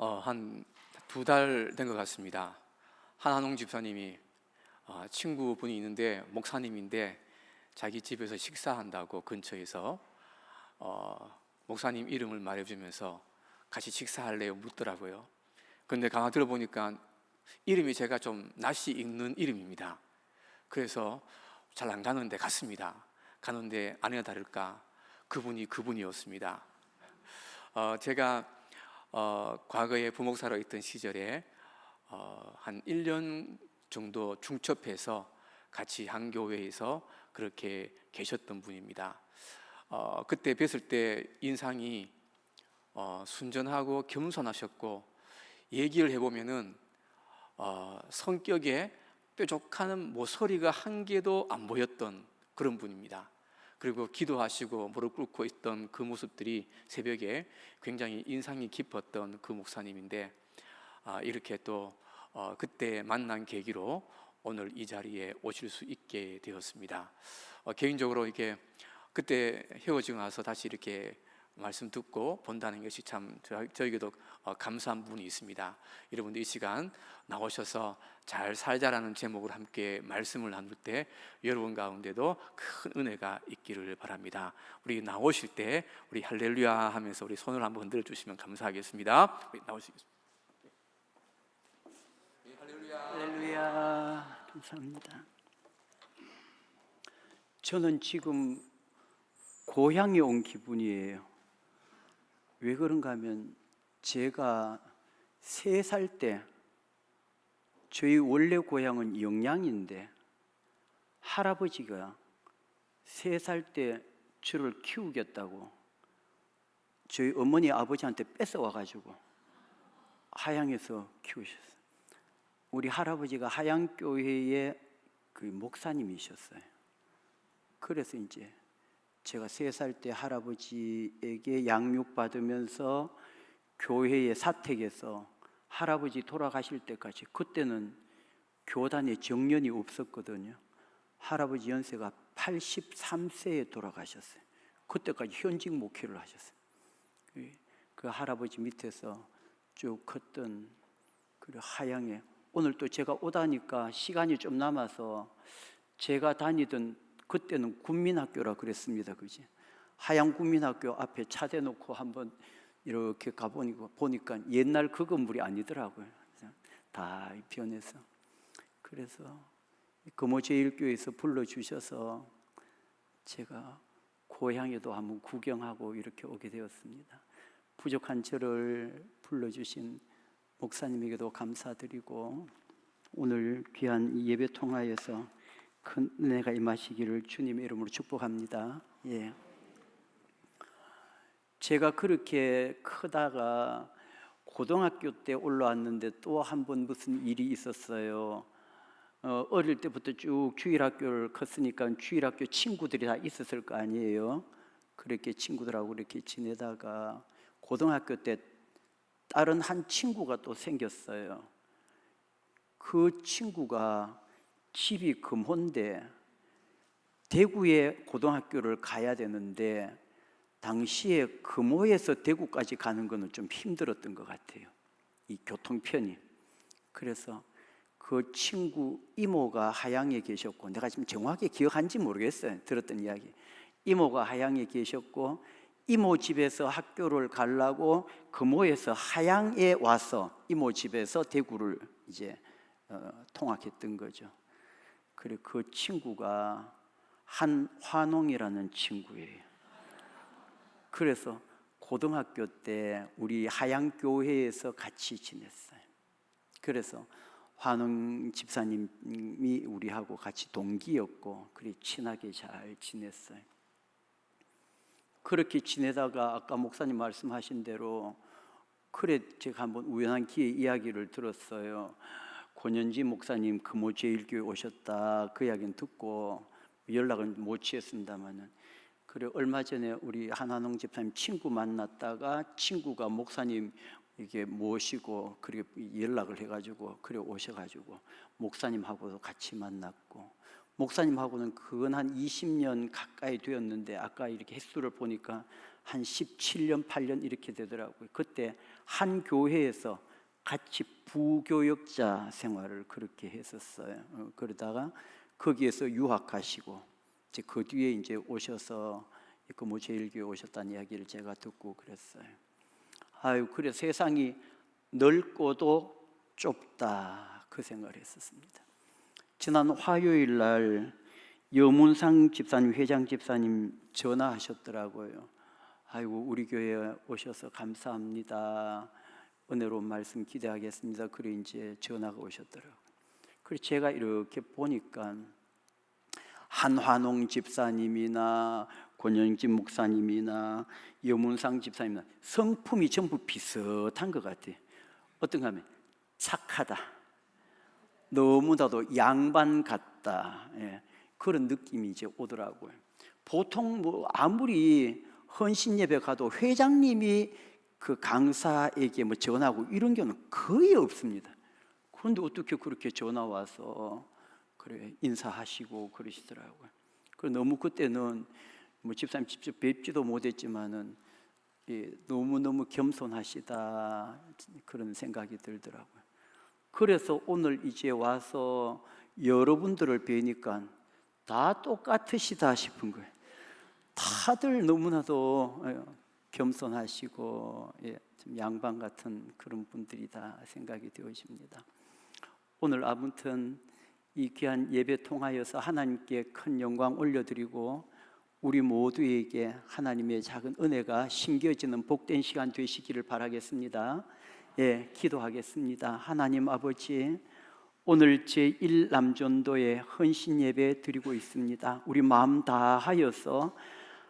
한 2달 된 것 같습니다. 한한홍 집사님이 친구분이 있는데 목사님인데 자기 집에서 식사한다고 근처에서 목사님 이름을 말해주면서 같이 식사할래요? 묻더라고요. 근데 가만 들어보니까 이름이 제가 좀 낯이 익는 이름입니다. 그래서 잘 안 가는데 갔습니다. 가는데 아니나 다를까 그분이 그분이었습니다. 제가 과거에 부목사로 있던 시절에 한 1년 정도 중첩해서 같이 한 교회에서 그렇게 계셨던 분입니다. 그때 뵀을 때 인상이 순전하고 겸손하셨고, 얘기를 해보면은 성격에 뾰족한 모서리가 한 개도 안 보였던 그런 분입니다. 그리고 기도하시고 무릎 꿇고 있던 그 모습들이 새벽에 굉장히 인상이 깊었던 그 목사님인데, 이렇게 또 그때 만난 계기로 오늘 이 자리에 오실 수 있게 되었습니다. 개인적으로 이렇게 그때 헤어지고 나서 다시 이렇게 말씀 듣고 본다는 것이 참 저에게도 감사한 부분이 있습니다. 여러분들 이 시간 나오셔서 잘 살자라는 제목으로 함께 말씀을 나눌 때 여러분 가운데도 큰 은혜가 있기를 바랍니다. 우리 나오실 때 우리 할렐루야 하면서 우리 손을 한번 흔들어 주시면 감사하겠습니다. 우리 나오시겠습니다. 할렐루야. 감사합니다. 저는 지금 고향에 온 기분이에요. 왜 그런가 하면 제가 3살 때, 저희 원래 고향은 영양인데 할아버지가 3살 때 저를 키우겠다고 저희 어머니 아버지한테 뺏어와가지고 하양에서 키우셨어요. 우리 할아버지가 하양교회의 그 목사님이셨어요. 그래서 이제 제가 3살 때 할아버지에게 양육받으면서 교회의 사택에서 할아버지 돌아가실 때까지, 그때는 교단에 정년이 없었거든요. 할아버지 연세가 83세에 돌아가셨어요. 그때까지 현직 목회를 하셨어요. 그 할아버지 밑에서 쭉 컸던 그 하양에, 오늘 또 제가 오다니까 시간이 좀 남아서, 제가 다니던 그때는 국민학교라 그랬습니다. 그지? 하양 국민학교 앞에 차 대놓고 한번 이렇게 가보니까 옛날 그 건물이 아니더라고요. 다 변해서. 그래서 금호제일교회에서 불러주셔서 제가 고향에도 한번 구경하고 이렇게 오게 되었습니다. 부족한 저를 불러주신 목사님에게도 감사드리고, 오늘 귀한 이 예배 통하여서 큰 은혜가 임하시기를 주님의 이름으로 축복합니다. 예. 제가 그렇게 크다가 고등학교 때 올라왔는데 또 한 번 무슨 일이 있었어요. 어릴 때부터 쭉 주일학교를 컸으니까 주일학교 친구들이 다 있었을 거 아니에요. 그렇게 친구들하고 이렇게 지내다가 고등학교 때 다른 한 친구가 또 생겼어요. 그 친구가 집이 금호인데 대구에 고등학교를 가야 되는데, 당시에 금호에서 대구까지 가는 거는 좀 힘들었던 것 같아요, 이 교통편이. 그래서 그 친구 이모가 하양에 계셨고, 내가 지금 정확히 기억한지 모르겠어요, 들었던 이야기. 이모가 하양에 계셨고, 이모 집에서 학교를 가려고 금호에서 하양에 와서 이모 집에서 대구를 이제 통학했던 거죠. 그리고 그 친구가 한환홍이라는 친구예요. 그래서 고등학교 때 우리 하양교회에서 같이 지냈어요. 그래서 환홍 집사님이 우리하고 같이 동기였고, 그리 친하게 잘 지냈어요. 그렇게 지내다가 아까 목사님 말씀하신 대로, 그래 제가 한번 우연한 기회에 이야기를 들었어요. 권현지 목사님 금호제일교회 오셨다, 그 이야기는 듣고 연락은 못 취했습니다만은, 그래 얼마 전에 우리 한한홍 집사님 친구 만났다가 친구가 목사님 이게 모시고 그렇게 연락을 해가지고 그래 오셔가지고 목사님하고도 같이 만났고, 목사님하고는 그건 한 20년 가까이 되었는데, 아까 이렇게 횟수를 보니까 한 17년, 8년 이렇게 되더라고요. 그때 한 교회에서 같이 부교역자 생활을 그렇게 했었어요. 그러다가 거기에서 유학하시고 이제 그 뒤에 이제 오셔서 금호제일교회 오셨다는 이야기를 제가 듣고 그랬어요. 아유, 그래 세상이 넓고도 좁다 그 생각을 했었습니다. 지난 화요일 날 여문상 집사님, 회장 집사님 전화하셨더라고요. 아이고, 우리 교회에 오셔서 감사합니다. 은혜로운 말씀 기대하겠습니다. 그래 이제 전화가 오셨더라고요. 그래서 제가 이렇게 보니까 한환홍 집사님이나 권영진 목사님이나 여문상 집사님이나 성품이 전부 비슷한 것 같아요. 어떤가 하면 착하다, 너무나도 양반 같다, 예, 그런 느낌이 이제 오더라고요. 보통 뭐 아무리 헌신 예배 가도 회장님이 그 강사에게 뭐 전하고 이런 경우는 거의 없습니다. 그런데 어떻게 그렇게 전화 와서 그래 인사하시고 그러시더라고요. 그래서 너무 그때는 뭐 집사님 직접 뵙지도 못했지만은 너무 겸손하시다 그런 생각이 들더라고요. 그래서 오늘 이제 와서 여러분들을 뵈니까 다 똑같으시다 싶은 거예요. 다들 너무나도 겸손하시고 좀 양반 같은 그런 분들이다 생각이 되어집니다. 오늘 아무튼 이 귀한 예배 통하여서 하나님께 큰 영광 올려드리고 우리 모두에게 하나님의 작은 은혜가 심겨지는 복된 시간 되시기를 바라겠습니다. 예, 기도하겠습니다. 하나님 아버지, 오늘 제1남전도의 헌신 예배 드리고 있습니다. 우리 마음 다하여서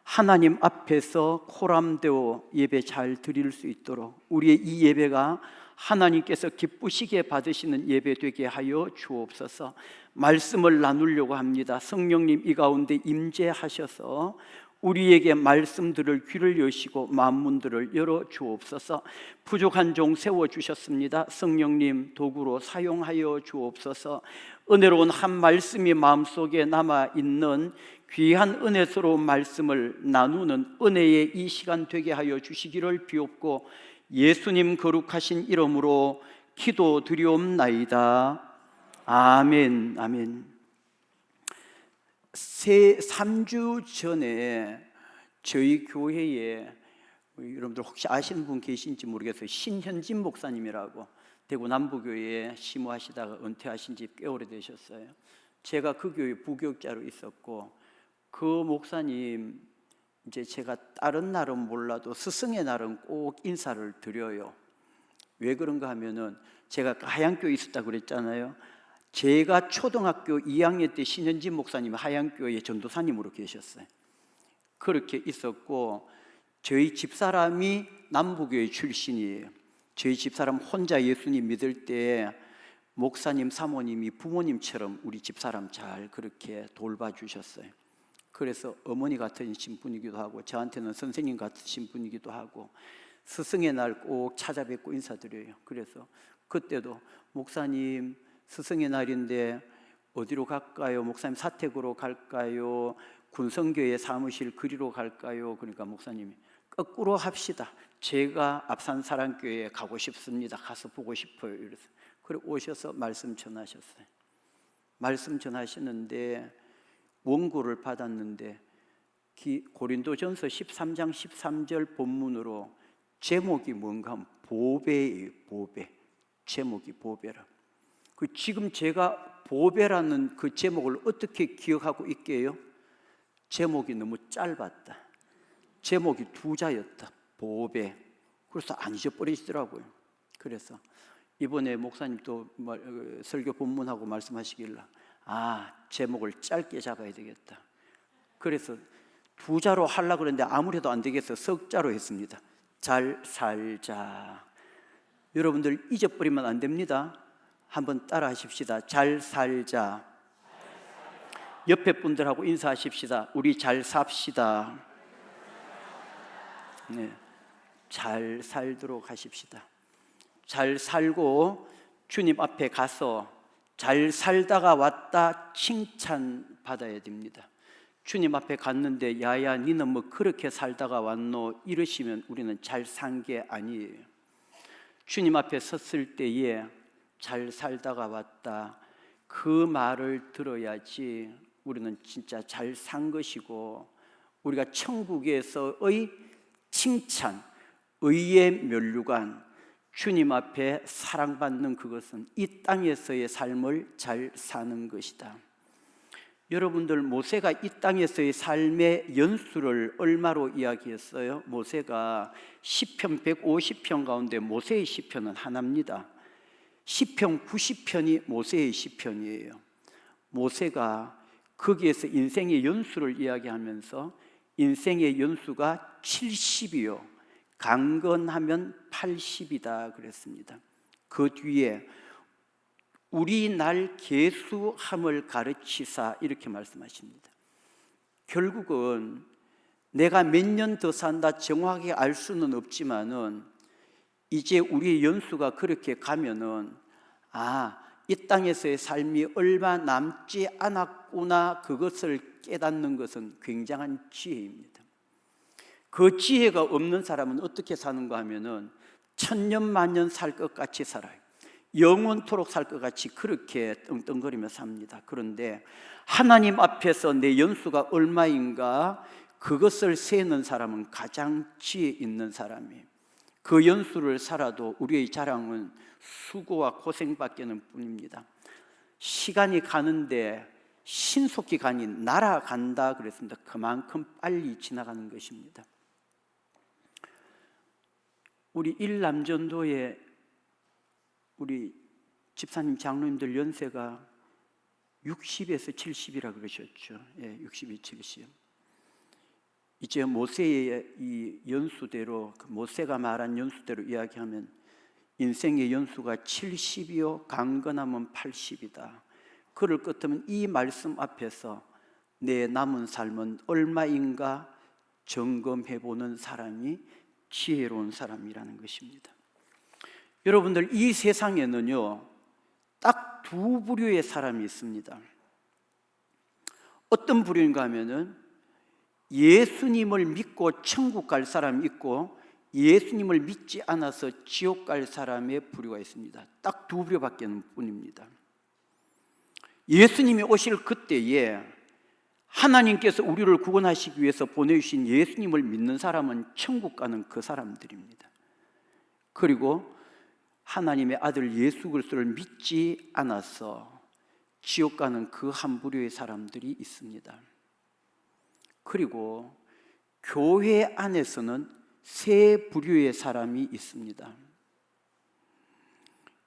하나님 앞에서 코람되어 예배 잘 드릴 수 있도록 우리의 이 예배가 하나님께서 기쁘시게 받으시는 예배 되게 하여 주옵소서. 말씀을 나누려고 합니다. 성령님 이 가운데 임재하셔서 우리에게 말씀 들을 귀를 여시고 마음문들을 열어 주옵소서. 부족한 종 세워주셨습니다. 성령님 도구로 사용하여 주옵소서. 은혜로운 한 말씀이 마음속에 남아있는 귀한 은혜스러운 말씀을 나누는 은혜의 이 시간 되게 하여 주시기를 비옵고 예수님 거룩하신 이름으로 기도드리옵나이다. 아멘. 아멘. 3주 전에 저희 교회에 여러분들 혹시 아시는 분 계신지 모르겠어요. 신현진 목사님이라고 대구 남부교회에 심호하시다가 은퇴하신 지 꽤 오래되셨어요. 제가 그 교회 부교육자로 있었고 그 목사님 이제 제가 다른 날은 몰라도 스승의 날은 꼭 인사를 드려요. 왜 그런가 하면은 제가 하양교에 있었다고 그랬잖아요. 제가 초등학교 2학년 때 신현진 목사님이 하양교회 전도사님으로 계셨어요. 그렇게 있었고 저희 집사람이 남부교회 출신이에요. 저희 집사람 혼자 예수님 믿을 때 목사님 사모님이 부모님처럼 우리 집사람 잘 그렇게 돌봐주셨어요. 그래서 어머니 같으신 분이기도 하고 저한테는 선생님 같으신 분이기도 하고 스승의 날 꼭 찾아뵙고 인사드려요. 그래서 그때도 목사님 스승의 날인데 어디로 갈까요? 목사님 사택으로 갈까요? 군성교회 사무실 그리로 갈까요? 그러니까 목사님이 거꾸로 합시다. 제가 앞산사랑교회에 가고 싶습니다. 가서 보고 싶어요. 이래서 그래 오셔서 말씀 전하셨어요. 말씀 전하시는데 원고를 받았는데 고린도전서 13장 13절 본문으로 제목이 뭔가 하면 보배예요. 보배. 제목이 보배라. 지금 제가 보배라는 그 제목을 어떻게 기억하고 있게요? 제목이 너무 짧았다. 제목이 2자였다. 보배. 그래서 안 잊어버리시더라고요. 그래서 이번에 목사님 또 설교 본문하고 말씀하시길래 제목을 짧게 잡아야 되겠다. 그래서 2자로 하려고 그랬는데 아무래도 안 되겠어 3자로 했습니다. 잘 살자. 여러분들 잊어버리면 안 됩니다. 한번 따라 하십시다. 잘 살자. 옆에 분들하고 인사하십시다. 우리 잘 삽시다. 네, 잘 살도록 하십시다. 잘 살고 주님 앞에 가서 잘 살다가 왔다 칭찬 받아야 됩니다. 주님 앞에 갔는데 야야 니는 뭐 그렇게 살다가 왔노 이러시면 우리는 잘 산 게 아니에요. 주님 앞에 섰을 때에 잘 살다가 왔다, 그 말을 들어야지 우리는 진짜 잘 산 것이고, 우리가 천국에서의 칭찬, 의의 면류관, 주님 앞에 사랑받는 그것은 이 땅에서의 삶을 잘 사는 것이다. 여러분들, 모세가 이 땅에서의 삶의 연수를 얼마로 이야기했어요? 모세가 시편 150편 가운데 모세의 시편은 하나입니다. 시편 90편이 모세의 시편이에요. 모세가 거기에서 인생의 연수를 이야기하면서 인생의 연수가 70이요 강건하면 80이다 그랬습니다. 그 뒤에 우리 날 계수함을 가르치사 이렇게 말씀하십니다. 결국은 내가 몇 년 더 산다 정확하게 알 수는 없지만은 이제 우리의 연수가 그렇게 가면은 이 땅에서의 삶이 얼마 남지 않았구나, 그것을 깨닫는 것은 굉장한 지혜입니다. 그 지혜가 없는 사람은 어떻게 사는가 하면은 천년만년 살 것 같이 살아요. 영원토록 살 것 같이 그렇게 떵떵거리며 삽니다. 그런데 하나님 앞에서 내 연수가 얼마인가, 그것을 세는 사람은 가장 지혜 있는 사람이에요. 그 연수를 살아도 우리의 자랑은 수고와 고생밖에는 뿐입니다. 시간이 가는데 신속히 가니 날아간다 그랬습니다. 그만큼 빨리 지나가는 것입니다. 우리 일남전도에 우리 집사님, 장로님들 연세가 60에서 70이라 그러셨죠. 60, 70. 이제 모세의 이 연수대로, 모세가 말한 연수대로 이야기하면 인생의 연수가 70이요 강건하면 80이다. 그럴 것 같으면 이 말씀 앞에서 내 남은 삶은 얼마인가 점검해보는 사람이 지혜로운 사람이라는 것입니다. 여러분들, 이 세상에는요 딱 두 부류의 사람이 있습니다. 어떤 부류인가 하면은 예수님을 믿고 천국 갈 사람이 있고, 예수님을 믿지 않아서 지옥 갈 사람의 부류가 있습니다. 딱 두 부류밖에 뿐입니다. 예수님이 오실 그때에 하나님께서 우리를 구원하시기 위해서 보내주신 예수님을 믿는 사람은 천국 가는 그 사람들입니다. 그리고 하나님의 아들 예수 그리스도를 믿지 않아서 지옥 가는 그 한 부류의 사람들이 있습니다. 그리고 교회 안에서는 세 부류의 사람이 있습니다.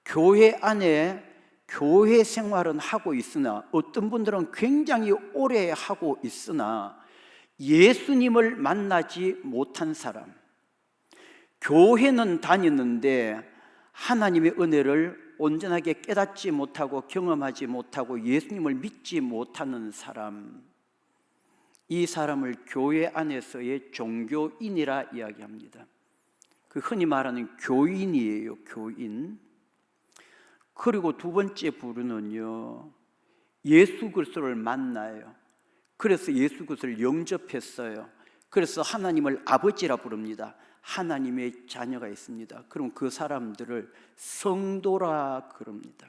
교회 안에 교회 생활은 하고 있으나, 어떤 분들은 굉장히 오래 하고 있으나 예수님을 만나지 못한 사람, 교회는 다니는데 하나님의 은혜를 온전하게 깨닫지 못하고 경험하지 못하고 예수님을 믿지 못하는 사람, 이 사람을 교회 안에서의 종교인이라 이야기합니다. 그 흔히 말하는 교인이에요, 교인. 그리고 두 번째 부류는요, 예수 그리스도를 만나요. 그래서 예수 그리스도를 영접했어요. 그래서 하나님을 아버지라 부릅니다. 하나님의 자녀가 있습니다. 그럼 그 사람들을 성도라 그럽니다.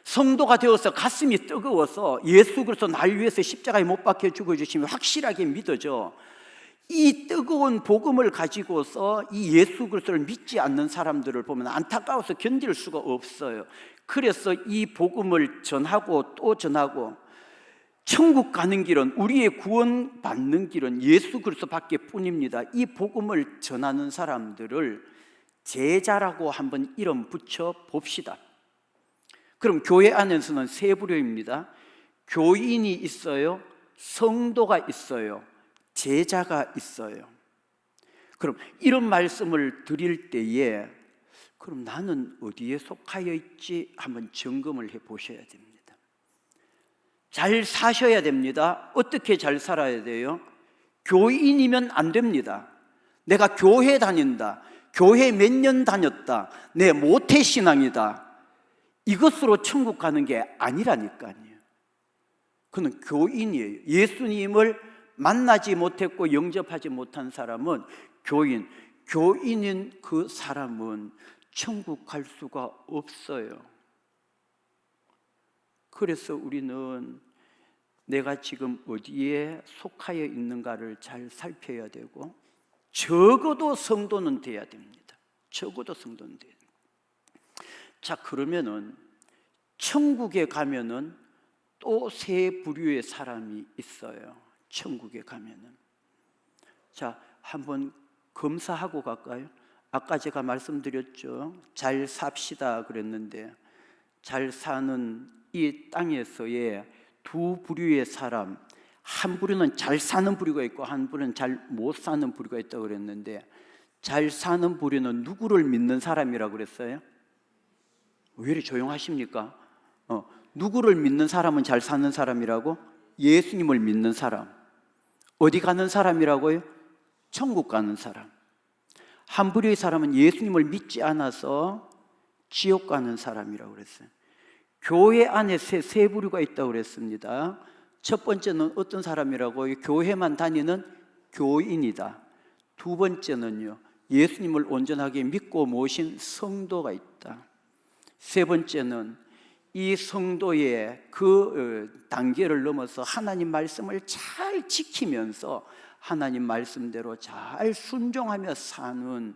성도가 되어서 가슴이 뜨거워서 예수 그리스도 날 위해서 십자가에 못 박혀 죽어주시면 확실하게 믿어져. 이 뜨거운 복음을 가지고서 이 예수 그리스도를 믿지 않는 사람들을 보면 안타까워서 견딜 수가 없어요. 그래서 이 복음을 전하고 또 전하고, 천국 가는 길은, 우리의 구원 받는 길은 예수 그리스도밖에 뿐입니다. 이 복음을 전하는 사람들을 제자라고 한번 이름 붙여 봅시다. 그럼 교회 안에서는 세 부류입니다. 교인이 있어요, 성도가 있어요, 제자가 있어요. 그럼 이런 말씀을 드릴 때에 그럼 나는 어디에 속하여 있지 한번 점검을 해 보셔야 됩니다. 잘 사셔야 됩니다. 어떻게 잘 살아야 돼요? 교인이면 안 됩니다. 내가 교회 다닌다, 교회 몇 년 다녔다, 내 모태신앙이다, 이것으로 천국 가는 게 아니라니까요. 그는 교인이에요. 예수님을 만나지 못했고 영접하지 못한 사람은 교인. 교인인 그 사람은 천국 갈 수가 없어요. 그래서 우리는 내가 지금 어디에 속하여 있는가를 잘 살펴야 되고, 적어도 성도는 돼야 됩니다. 적어도 성도는 돼야 됩니다. 자, 그러면은 천국에 가면은 또 세 부류의 사람이 있어요. 천국에 가면은. 자, 한번 검사하고 갈까요? 아까 제가 말씀드렸죠. 잘 삽시다 그랬는데, 잘 사는 이 땅에서의 두 부류의 사람, 한 부류는 잘 사는 부류가 있고 한 부류는 잘 못 사는 부류가 있다고 그랬는데, 잘 사는 부류는 누구를 믿는 사람이라고 그랬어요? 왜 이렇게 조용하십니까? 누구를 믿는 사람은 잘 사는 사람이라고? 예수님을 믿는 사람. 어디 가는 사람이라고요? 천국 가는 사람. 한 부류의 사람은 예수님을 믿지 않아서 지옥 가는 사람이라고 그랬어요. 교회 안에 세 부류가 있다고 그랬습니다. 첫 번째는 어떤 사람이라고요? 교회만 다니는 교인이다. 두 번째는요, 예수님을 온전하게 믿고 모신 성도가 있다. 세 번째는 이 성도의 그 단계를 넘어서 하나님 말씀을 잘 지키면서 하나님 말씀대로 잘 순종하며 사는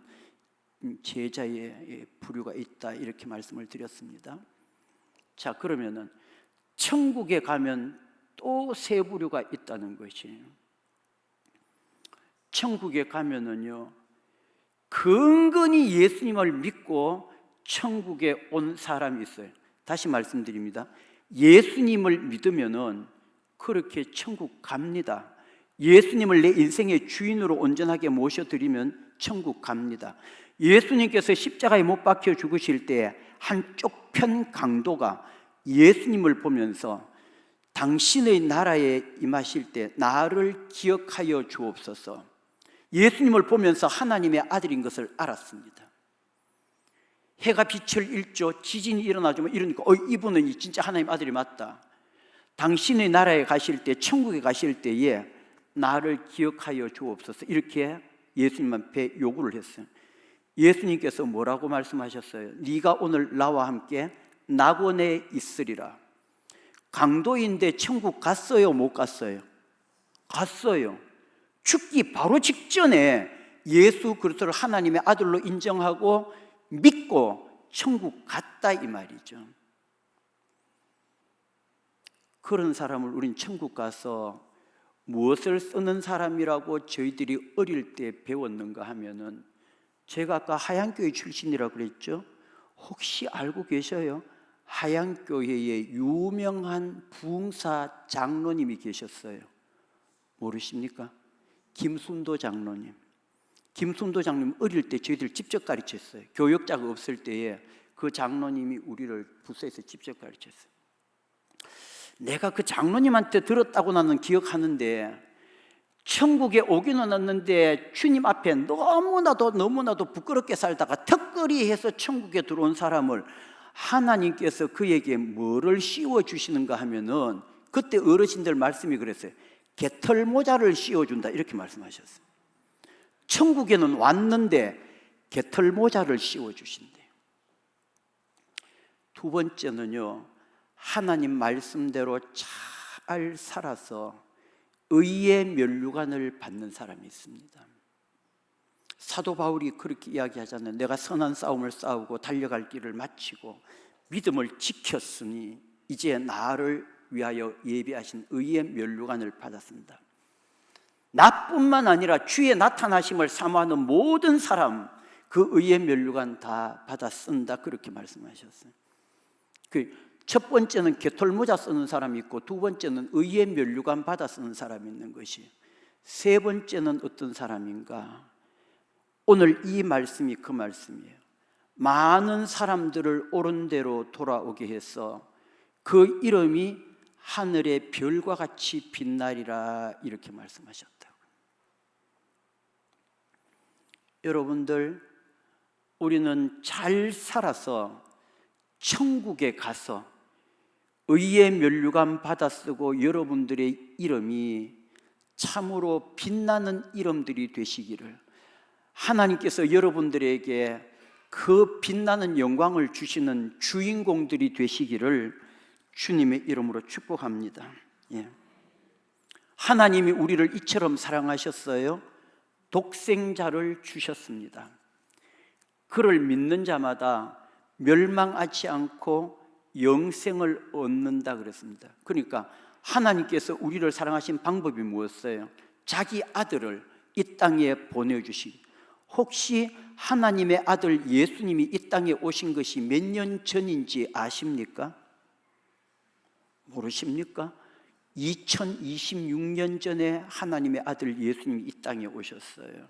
제자의 부류가 있다, 이렇게 말씀을 드렸습니다. 자, 그러면은 천국에 가면 또 세 부류가 있다는 것이에요. 천국에 가면은요, 근근히 예수님을 믿고 천국에 온 사람이 있어요. 다시 말씀드립니다. 예수님을 믿으면은 그렇게 천국 갑니다. 예수님을 내 인생의 주인으로 온전하게 모셔드리면 천국 갑니다. 예수님께서 십자가에 못 박혀 죽으실 때 한쪽 편 강도가 예수님을 보면서 당신의 나라에 임하실 때 나를 기억하여 주옵소서, 예수님을 보면서 하나님의 아들인 것을 알았습니다. 해가 빛을 잃죠. 지진이 일어나지만 이러니까 이분은 진짜 하나님 아들이 맞다. 당신의 나라에 가실 때, 천국에 가실 때에 나를 기억하여 주옵소서, 이렇게 예수님 앞에 요구를 했어요. 예수님께서 뭐라고 말씀하셨어요? 네가 오늘 나와 함께 낙원에 있으리라. 강도인데 천국 갔어요, 못 갔어요? 갔어요. 죽기 바로 직전에 예수 그리스도를 하나님의 아들로 인정하고 믿고 천국 갔다, 이 말이죠. 그런 사람을 우린 천국 가서 무엇을 쓰는 사람이라고 저희들이 어릴 때 배웠는가 하면은, 제가 아까 하양교회 출신이라고 그랬죠. 혹시 알고 계셔요? 하양교회에 유명한 부흥사 장로님이 계셨어요. 모르십니까? 김순도 장로님. 김순도 장로님 어릴 때 저희들 직접 가르쳤어요. 교역자가 없을 때에 그 장로님이 우리를 부서에서 직접 가르쳤어요. 내가 그 장로님한테 들었다고 나는 기억하는데, 천국에 오기는 왔는데 주님 앞에 너무나도 부끄럽게 살다가 턱걸이 해서 천국에 들어온 사람을 하나님께서 그에게 뭐를 씌워주시는가 하면은, 그때 어르신들 말씀이 그랬어요. 개털 모자를 씌워준다, 이렇게 말씀하셨어요. 천국에는 왔는데 개털 모자를 씌워주신대요. 두 번째는요, 하나님 말씀대로 잘 살아서 의의 면류관을 받는 사람이 있습니다. 사도 바울이 그렇게 이야기하잖아요. 내가 선한 싸움을 싸우고 달려갈 길을 마치고 믿음을 지켰으니 이제 나를 위하여 예비하신 의의 면류관을 받았습니다. 나뿐만 아니라 주의 나타나심을 사모하는 모든 사람, 그 의의 면류관 다 받아 쓴다, 그렇게 말씀하셨어요. 첫 번째는 개털모자 쓰는 사람이 있고, 두 번째는 의의 면류관 받아 쓰는 사람이 있는 것이, 세 번째는 어떤 사람인가? 오늘 이 말씀이 그 말씀이에요. 많은 사람들을 옳은 대로 돌아오게 해서 그 이름이 하늘의 별과 같이 빛나리라, 이렇게 말씀하셨다고. 여러분들, 우리는 잘 살아서 천국에 가서 의의 면류관 받아 쓰고 여러분들의 이름이 참으로 빛나는 이름들이 되시기를, 하나님께서 여러분들에게 그 빛나는 영광을 주시는 주인공들이 되시기를 주님의 이름으로 축복합니다. 예. 하나님이 우리를 이처럼 사랑하셨어요. 독생자를 주셨습니다. 그를 믿는 자마다 멸망하지 않고 영생을 얻는다 그랬습니다. 그러니까 하나님께서 우리를 사랑하신 방법이 무엇이에요? 자기 아들을 이 땅에 보내주시. 혹시 하나님의 아들 예수님이 이 땅에 오신 것이 몇 년 전인지 아십니까? 모르십니까? 2026년 전에 하나님의 아들 예수님이 이 땅에 오셨어요.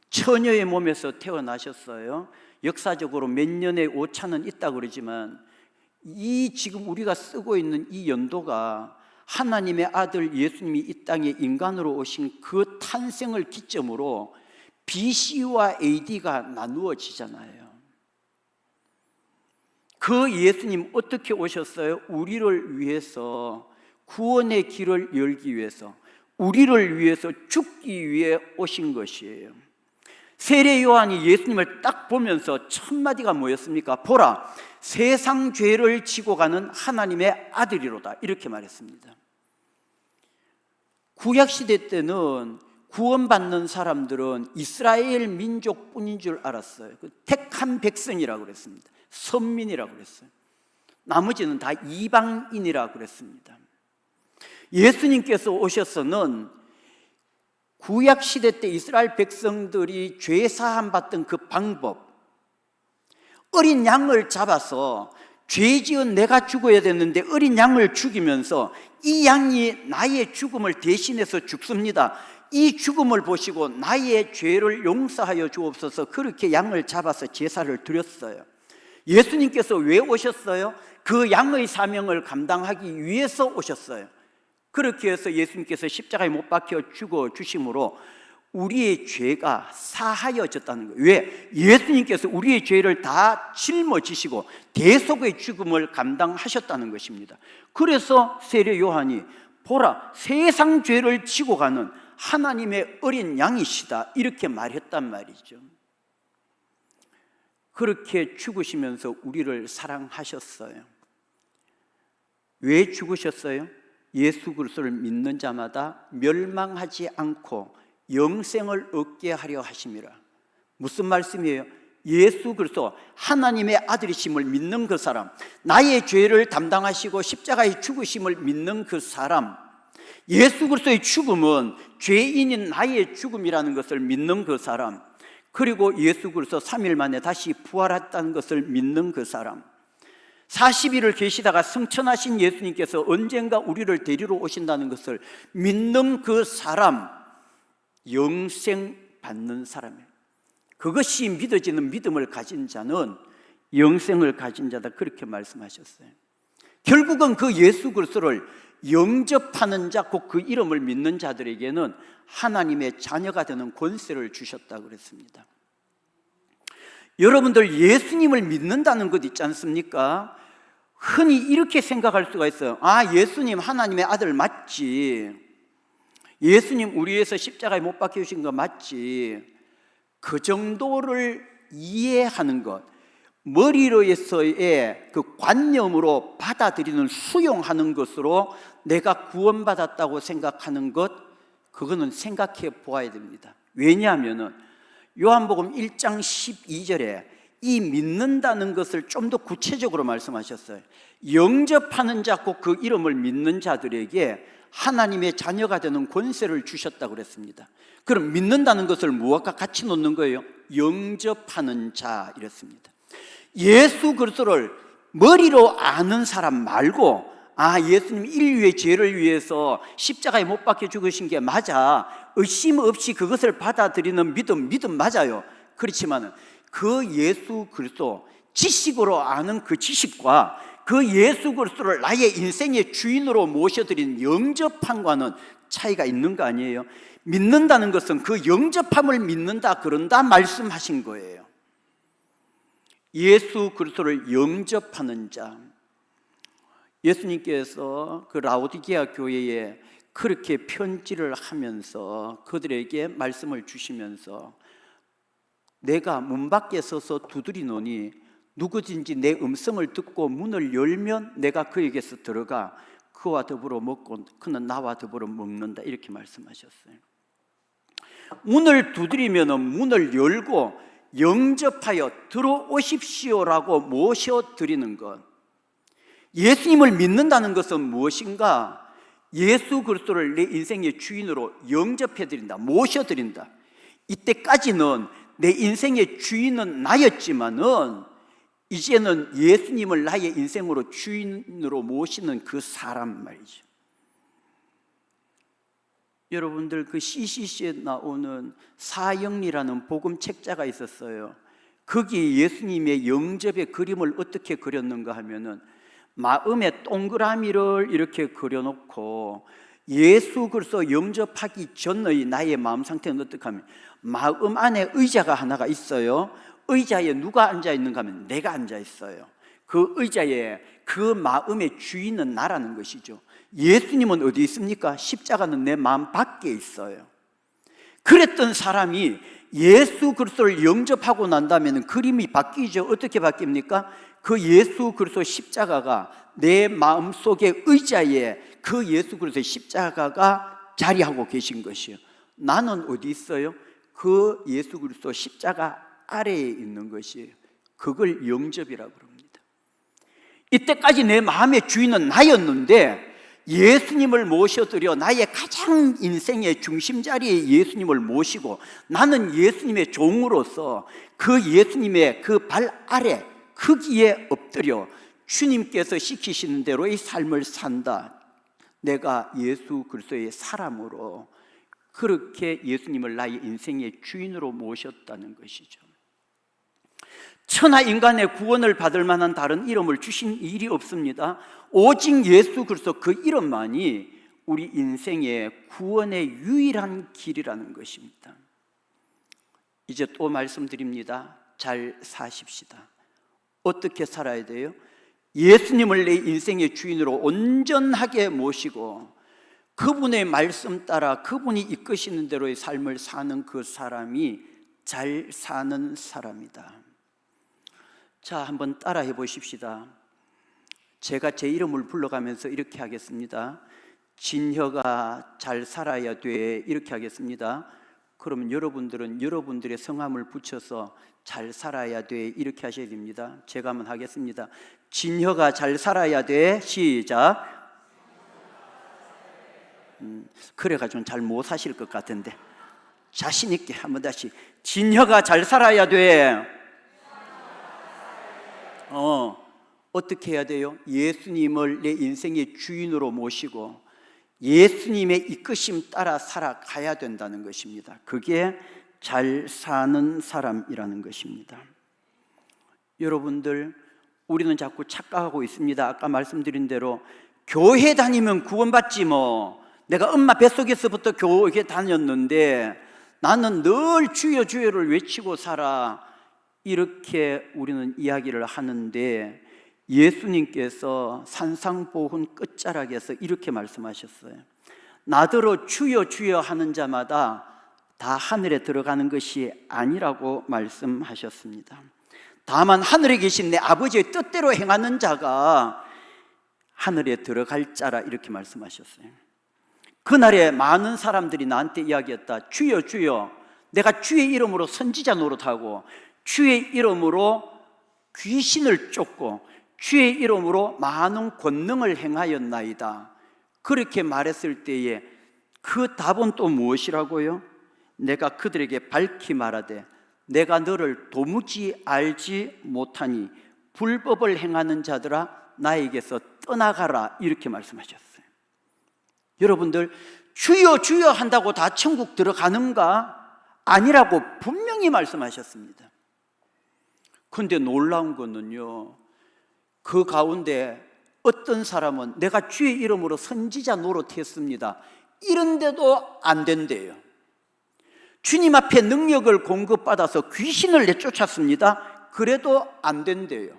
처녀의 몸에서 태어나셨어요. 역사적으로 몇 년의 오차는 있다고 그러지만 이 지금 우리가 쓰고 있는 이 연도가 하나님의 아들 예수님이 이 땅에 인간으로 오신 그 탄생을 기점으로 BC와 AD가 나누어지잖아요. 그 예수님 어떻게 오셨어요? 우리를 위해서, 구원의 길을 열기 위해서, 우리를 위해서 죽기 위해 오신 것이에요. 세례 요한이 예수님을 딱 보면서 첫 마디가 뭐였습니까? 보라, 세상 죄를 지고 가는 하나님의 아들이로다, 이렇게 말했습니다. 구약시대 때는 구원받는 사람들은 이스라엘 민족뿐인 줄 알았어요. 택한 백성이라고 그랬습니다. 선민이라고 그랬어요. 나머지는 다 이방인이라고 그랬습니다. 예수님께서 오셔서는 구약시대 때 이스라엘 백성들이 죄사함 받던 그 방법, 어린 양을 잡아서 죄 지은 내가 죽어야 되는데 어린 양을 죽이면서 이 양이 나의 죽음을 대신해서 죽습니다. 이 죽음을 보시고 나의 죄를 용서하여 주옵소서. 그렇게 양을 잡아서 제사를 드렸어요. 예수님께서 왜 오셨어요? 그 양의 사명을 감당하기 위해서 오셨어요. 그렇게 해서 예수님께서 십자가에 못 박혀 죽어 주심으로 우리의 죄가 사하여졌다는 거예요. 왜? 예수님께서 우리의 죄를 다 짊어지시고 대속의 죽음을 감당하셨다는 것입니다. 그래서 세례 요한이 보라, 세상 죄를 지고 가는 하나님의 어린 양이시다, 이렇게 말했단 말이죠. 그렇게 죽으시면서 우리를 사랑하셨어요. 왜 죽으셨어요? 예수 그리스도를 믿는 자마다 멸망하지 않고 영생을 얻게 하려 하심이라. 무슨 말씀이에요? 예수 그리스도 하나님의 아들이심을 믿는 그 사람, 나의 죄를 담당하시고 십자가의 죽으심을 믿는 그 사람, 예수 그리스도의 죽음은 죄인인 나의 죽음이라는 것을 믿는 그 사람, 그리고 예수 그리스도 3일 만에 다시 부활했다는 것을 믿는 그 사람, 40일을 계시다가 승천하신 예수님께서 언젠가 우리를 데리러 오신다는 것을 믿는 그 사람, 영생 받는 사람이에요. 그것이 믿어지는 믿음을 가진 자는 영생을 가진 자다, 그렇게 말씀하셨어요. 결국은 그 예수 그리스도를 영접하는 자, 곧 그 이름을 믿는 자들에게는 하나님의 자녀가 되는 권세를 주셨다고 그랬습니다. 여러분들 예수님을 믿는다는 것 있지 않습니까? 흔히 이렇게 생각할 수가 있어요. 아, 예수님 하나님의 아들 맞지, 예수님 우리 위해서 십자가에 못 박혀 주신 거 맞지, 그 정도를 이해하는 것, 머리로서의 그 관념으로 받아들이는, 수용하는 것으로 내가 구원받았다고 생각하는 것, 그거는 생각해 보아야 됩니다. 왜냐하면 요한복음 1장 12절에 이 믿는다는 것을 좀 더 구체적으로 말씀하셨어요. 영접하는 자, 곧 그 이름을 믿는 자들에게 하나님의 자녀가 되는 권세를 주셨다고 그랬습니다. 그럼 믿는다는 것을 무엇과 같이 놓는 거예요? 영접하는 자, 이랬습니다. 예수 그리스도를 머리로 아는 사람 말고, 아, 예수님 인류의 죄를 위해서 십자가에 못 박혀 죽으신 게 맞아, 의심 없이 그것을 받아들이는 믿음 맞아요. 그렇지만 그 예수 그리스도, 지식으로 아는 그 지식과 그 예수 그리스도를 나의 인생의 주인으로 모셔드린 영접함과는 차이가 있는 거 아니에요? 믿는다는 것은 그 영접함을 믿는다, 그런다 말씀하신 거예요. 예수 그리스도를 영접하는 자, 예수님께서 그 라오디게아 교회에 그렇게 편지를 하면서 그들에게 말씀을 주시면서 내가 문 밖에 서서 두드리노니 누구든지 내 음성을 듣고 문을 열면 내가 그에게서 들어가 그와 더불어 먹고 그는 나와 더불어 먹는다. 이렇게 말씀하셨어요. 문을 두드리면 문을 열고 영접하여 들어오십시오라고 모셔드리는 것. 예수님을 믿는다는 것은 무엇인가? 예수 그리스도를 내 인생의 주인으로 영접해드린다, 모셔드린다. 이때까지는 내 인생의 주인은 나였지만은 이제는 예수님을 나의 인생으로 주인으로 모시는 그 사람 말이죠. 여러분들 그 CCC에 나오는 사영리라는 복음 책자가 있었어요. 거기 예수님의 영접의 그림을 어떻게 그렸는가 하면은 마음에 동그라미를 이렇게 그려놓고 예수 그리스도 영접하기 전의 나의 마음 상태는 어떻게 하면 마음 안에 의자가 하나가 있어요. 의자에 누가 앉아 있는가 하면 내가 앉아 있어요. 그 의자에 그 마음의 주인은 나라는 것이죠. 예수님은 어디 있습니까? 십자가는 내 마음 밖에 있어요. 그랬던 사람이 예수 그리스도를 영접하고 난다면 그림이 바뀌죠. 어떻게 바뀝니까? 그 예수 그리스도 십자가가 내 마음속의 의자에 그 예수 그리스도의 십자가가 자리하고 계신 것이에요. 나는 어디 있어요? 그 예수 그리스도 십자가 아래에 있는 것이에요. 그걸 영접이라고 합니다. 이때까지 내 마음의 주인은 나였는데 예수님을 모셔드려 나의 가장 인생의 중심자리에 예수님을 모시고 나는 예수님의 종으로서 그 예수님의 그 발 아래 거기에 엎드려 주님께서 시키시는 대로의 삶을 산다. 내가 예수 그리스도의 사람으로 그렇게 예수님을 나의 인생의 주인으로 모셨다는 것이죠. 천하 인간의 구원을 받을 만한 다른 이름을 주신 일이 없습니다. 오직 예수 그리스도 그 이름만이 우리 인생의 구원의 유일한 길이라는 것입니다. 이제 또 말씀드립니다. 잘 사십시다. 어떻게 살아야 돼요? 예수님을 내 인생의 주인으로 온전하게 모시고 그분의 말씀 따라 그분이 이끄시는 대로의 삶을 사는 그 사람이 잘 사는 사람이다. 자, 한번 따라해 보십시다. 제가 제 이름을 불러가면서 이렇게 하겠습니다. 진혀가 잘 살아야 돼. 이렇게 하겠습니다. 그러면 여러분들은 여러분들의 성함을 붙여서 잘 살아야 돼. 이렇게 하셔야 됩니다. 제가 한번 하겠습니다. 진혀가 잘 살아야 돼. 시작. 그래가지고는 잘 못 사실 것 같은데 자신 있게 한번 다시. 진혀가 잘 살아야 돼. 어떻게 해야 돼요? 예수님을 내 인생의 주인으로 모시고 예수님의 이끄심 따라 살아가야 된다는 것입니다. 그게 잘 사는 사람이라는 것입니다. 여러분들, 우리는 자꾸 착각하고 있습니다. 아까 말씀드린 대로 교회 다니면 구원받지 뭐. 내가 엄마 뱃속에서부터 교회 다녔는데 나는 늘 주여 주여를 외치고 살아. 이렇게 우리는 이야기를 하는데 예수님께서 산상보훈 끝자락에서 이렇게 말씀하셨어요. 나더러 주여 주여 하는 자마다 다 하늘에 들어가는 것이 아니라고 말씀하셨습니다. 다만 하늘에 계신 내 아버지의 뜻대로 행하는 자가 하늘에 들어갈 자라 이렇게 말씀하셨어요. 그날에 많은 사람들이 나한테 이야기했다. 주여 주여, 내가 주의 이름으로 선지자 노릇하고 주의 이름으로 귀신을 쫓고 주의 이름으로 많은 권능을 행하였나이다. 그렇게 말했을 때에 그 답은 또 무엇이라고요? 내가 그들에게 밝히 말하되 내가 너를 도무지 알지 못하니 불법을 행하는 자들아 나에게서 떠나가라. 이렇게 말씀하셨어요. 여러분들, 주여 주여 한다고 다 천국 들어가는가? 아니라고 분명히 말씀하셨습니다. 그런데 놀라운 거는요, 그 가운데 어떤 사람은 내가 주의 이름으로 선지자 노릇했습니다. 이런데도 안 된대요. 주님 앞에 능력을 공급받아서 귀신을 내쫓았습니다. 그래도 안 된대요.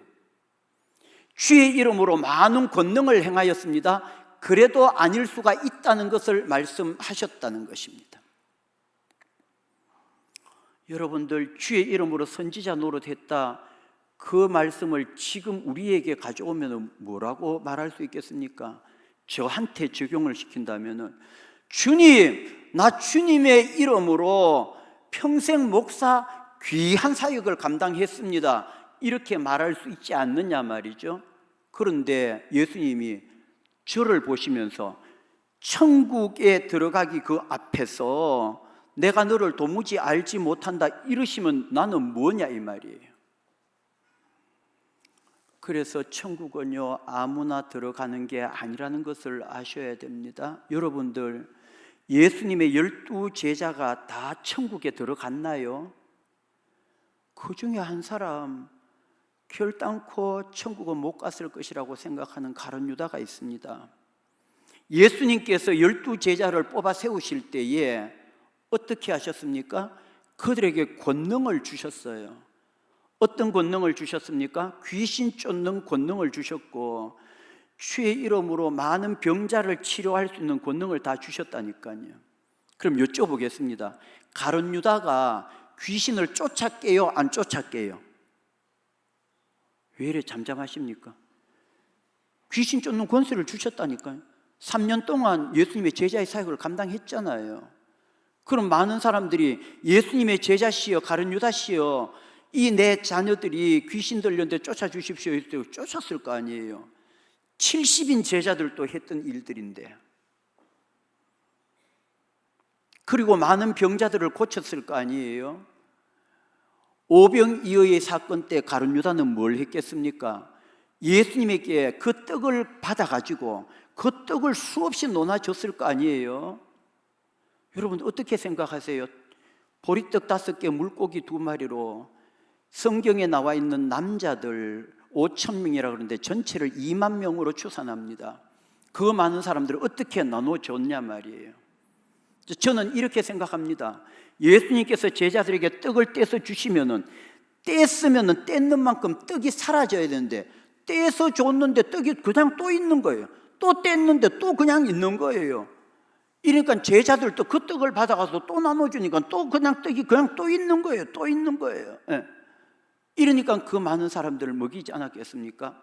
주의 이름으로 많은 권능을 행하였습니다. 그래도 아닐 수가 있다는 것을 말씀하셨다는 것입니다. 여러분들 주의 이름으로 선지자 노릇했다, 그 말씀을 지금 우리에게 가져오면 뭐라고 말할 수 있겠습니까? 저한테 적용을 시킨다면 주님, 나 주님의 이름으로 평생 목사 귀한 사역을 감당했습니다, 이렇게 말할 수 있지 않느냐 말이죠. 그런데 예수님이 저를 보시면서 천국에 들어가기 그 앞에서 내가 너를 도무지 알지 못한다 이러시면 나는 뭐냐 이 말이에요. 그래서 천국은요, 아무나 들어가는 게 아니라는 것을 아셔야 됩니다. 여러분들, 예수님의 12 제자가 다 천국에 들어갔나요? 그 중에 한 사람, 결단코 천국은 못 갔을 것이라고 생각하는 가룟 유다가 있습니다. 예수님께서 12 제자를 뽑아 세우실 때에 어떻게 하셨습니까? 그들에게 권능을 주셨어요. 어떤 권능을 주셨습니까? 귀신 쫓는 권능을 주셨고, 주의 이름으로 많은 병자를 치료할 수 있는 권능을 다 주셨다니까요. 그럼 여쭤보겠습니다. 가룟 유다가 귀신을 쫓았게요, 안 쫓았게요? 왜 이래 잠잠하십니까? 귀신 쫓는 권세를 주셨다니까요. 3년 동안 예수님의 제자의 사역을 감당했잖아요. 그럼 많은 사람들이 예수님의 제자시여, 가룟 유다시여, 이 내 자녀들이 귀신 들렸는데 쫓아주십시오 이랬을 때 쫓았을 거 아니에요. 70인 제자들도 했던 일들인데, 그리고 많은 병자들을 고쳤을 거 아니에요. 오병이어의 사건 때 가룟 유다는 뭘 했겠습니까? 예수님에게 그 떡을 받아가지고 그 떡을 수없이 나눠줬을 거 아니에요. 여러분 어떻게 생각하세요? 보리떡 5개, 물고기 2마리로 성경에 나와 있는 남자들 5,000명이라고 그러는데 전체를 2만 명으로 추산합니다. 그 많은 사람들을 어떻게 나눠줬냐 말이에요. 저는 이렇게 생각합니다. 예수님께서 제자들에게 떡을 떼서 주시면은, 뗐으면은 뗐는 만큼 떡이 사라져야 되는데, 떼서 줬는데 떡이 그냥 또 있는 거예요. 또 뗐는데 또 그냥 있는 거예요. 이러니까 제자들도 그 떡을 받아가서 또 나눠주니까 또 그냥 떡이 그냥 또 있는 거예요. 또 있는 거예요. 예. 이러니까 그 많은 사람들을 먹이지 않았겠습니까?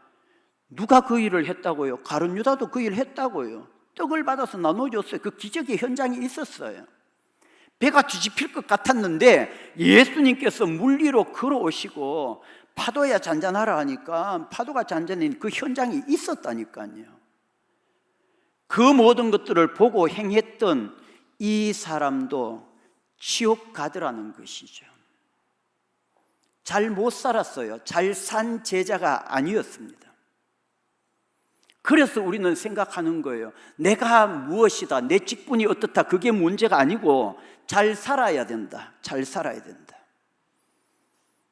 누가 그 일을 했다고요? 가룟 유다도 그 일을 했다고요. 떡을 받아서 나눠줬어요. 그 기적의 현장이 있었어요. 배가 뒤집힐 것 같았는데 예수님께서 물 위로 걸어오시고 파도야 잔잔하라 하니까 파도가 잔잔한 그 현장이 있었다니까요. 그 모든 것들을 보고 행했던 이 사람도 지옥 가더라는 것이죠. 잘 못 살았어요. 잘 산 제자가 아니었습니다. 그래서 우리는 생각하는 거예요. 내가 무엇이다, 내 직분이 어떻다, 그게 문제가 아니고 잘 살아야 된다. 잘 살아야 된다.